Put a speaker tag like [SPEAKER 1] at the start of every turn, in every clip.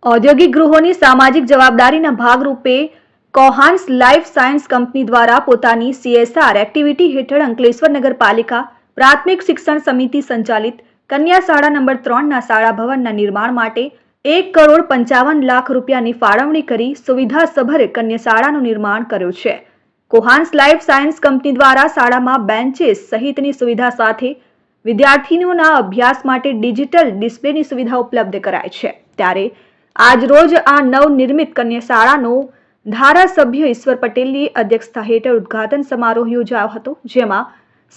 [SPEAKER 1] ઔદ્યોગિક ગૃહોની સામાજિક જવાબદારીના ભાગરૂપે કોહાન્સ લાઈફ સાયન્સ કંપની દ્વારા પોતાની CSR એક્ટિવિટી હેઠળ અંકલેશ્વર નગરપાલિકા પ્રાથમિક શિક્ષણ સમિતિ સંચાલિત કન્યા શાળા નંબર 3ના શાળા ભવનના નિર્માણ માટે 1,55,00,000 રૂપિયાની ફાળવણી કરી સુવિધાસભર કન્યા શાળાનું નિર્માણ કર્યું છે। કોહાન્સ લાઈફ સાયન્સ કંપની દ્વારા શાળામાં બેન્ચીસ સહિતની સુવિધા સાથે વિદ્યાર્થીઓના અભ્યાસ માટે ડિજિટલ ડિસ્પ્લેની સુવિધા ઉપલબ્ધ કરાય છે। ત્યારે આજરોજ આ નવનિર્મિત કન્યા શાળાનું ધારાસભ્ય ઈશ્વર પટેલની અધ્યક્ષતા હેઠળ ઉદ્ઘાટન સમારોહ યોજાયો હતો, જેમાં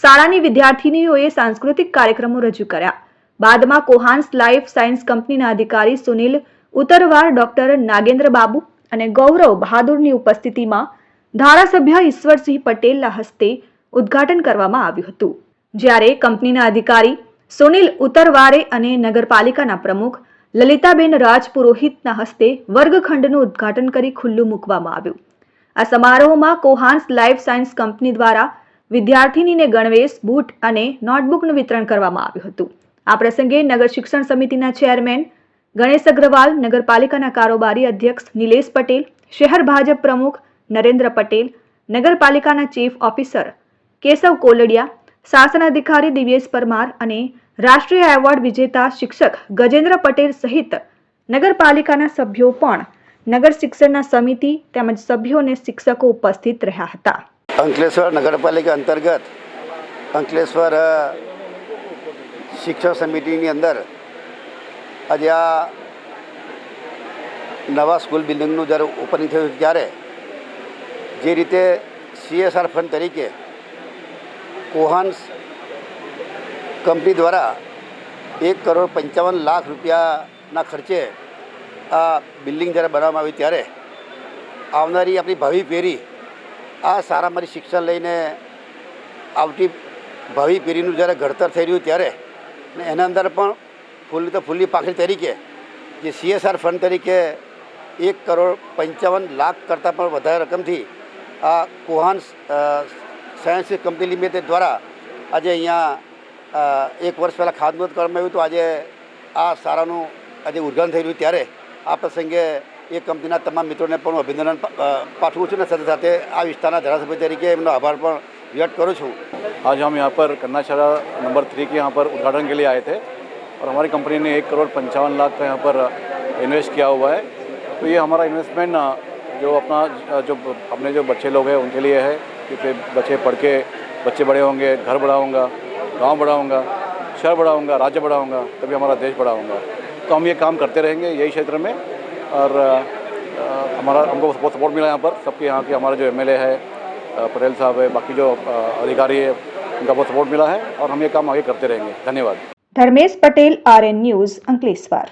[SPEAKER 1] શાળાની વિદ્યાર્થીનીઓએ સાંસ્કૃતિક કાર્યક્રમો રજૂ કર્યા। બાદમાં કોહાન્સ લાઈફ સાયન્સ કંપનીના અધિકારી સુનિલ ઉતરવાર, ડોક્ટર નાગેન્દ્ર બાબુ અને ગૌરવ બહાદુરની ઉપસ્થિતિમાં ધારાસભ્ય ઈશ્વરસિંહ પટેલના હસ્તે ઉદ્ઘાટન કરવામાં આવ્યું હતું, જ્યારે કંપનીના અધિકારી સુનિલ ઉતરવારે અને નગરપાલિકાના પ્રમુખ લલિતાબેન રાજપુરોહિતના હસ્તે વર્ગખંડનું ઉદ્ઘાટન કરી ખુલ્લું મૂકવામાં આવ્યું। આ સમારોહમાં કોહાન્સ લાઈફ સાયન્સ કંપની દ્વારા વિદ્યાર્થીનીને ગણવેશ, બૂટ અને નોટબુકનું વિતરણ કરવામાં આવ્યું હતું। આ પ્રસંગે નગર શિક્ષણ સમિતિના ચેરમેન ગણેશ અગ્રવાલ, નગરપાલિકાના કારોબારી અધ્યક્ષ નિલેશ પટેલ, શહેર ભાજપ પ્રમુખ નરેન્દ્ર પટેલ, નગરપાલિકાના ચીફ ઓફિસર કેશવ કોલડિયા, શાસન અધિકારી દિવ્યેશ પરમાર અને રાષ્ટ્રીય એવોર્ડ વિજેતા શિક્ષક ગજેન્દ્ર પટેલ સહિત નગરપાલિકાના સભ્યો પણ નગર શિક્ષણના સમિતિ તેમજ સભ્યો અને શિક્ષકો ઉપસ્થિત રહ્યા હતા।
[SPEAKER 2] અંકલેશ્વર નગરપાલિકા અંતર્ગત અંકલેશ્વર શિક્ષણ સમિતિની અંદર આજે આ નવા સ્કૂલ બિલ્ડિંગનું જ્યારે ઓપનિંગ થયું ત્યારે જે રીતે CSR ફંડ તરીકે કોહાન્સ કંપની દ્વારા 1,55,00,000 રૂપિયાના ખર્ચે આ બિલ્ડિંગ જ્યારે બનાવવામાં આવી ત્યારે આવનારી આપણી ભાવિ પેઢી આ સારામારી શિક્ષણ લઈને આવતી ભાવિ પેઢીનું જ્યારે ઘડતર થઈ રહ્યું ત્યારે એના અંદર પણ ફૂલની તો ફૂલની પાંખડી તરીકે જે CSR ફંડ તરીકે 1,55,00,000 કરતાં પણ વધારે રકમથી આ કોહાન્સ સાયન્સ કંપની લિમિટેડ દ્વારા આજે અહીંયા 1 વર્ષ પહેલાં ખાતમુહૂર્ત કરવામાં આવ્યું હતું। આજે આ શાળાનું આજે ઉદ્ઘાટન થઈ રહ્યું ત્યારે આ પ્રસંગે એ કંપનીના તમામ મિત્રોને પણ હું અભિનંદન પાઠવું છું અને સાથે સાથે આ વિસ્તારના ધારાસભ્ય તરીકે એમનો આભાર પણ વ્યક્ત કરું છું।
[SPEAKER 3] आज हम यहाँ पर कन्या शाला नंबर 3 के यहाँ पर उद्घाटन के लिए आए थे और हमारी कंपनी ने 1,55,00,000 का यहाँ पर इन्वेस्ट किया हुआ है। तो ये हमारा इन्वेस्टमेंट जो अपने जो बच्चे लोग हैं उनके लिए है कि फिर बच्चे पढ़ के बच्चे बड़े होंगे, घर बड़ा होगा, गाँव बड़ा होगा, शहर बड़ा होगा, राज्य बड़ा होगा, तभी हमारा देश बड़ा होगा। तो हम ये काम करते रहेंगे यही क्षेत्र में और हमको बहुत सपोर्ट मिला यहाँ पर सबके। यहाँ के हमारे जो MLA है पटेल साहब है, बाकी जो अधिकारी है उनका बहुत सपोर्ट मिला है और हम ये काम आगे करते रहेंगे। धन्यवाद।
[SPEAKER 1] Dharmesh Patel, RN news, Ankleshwar.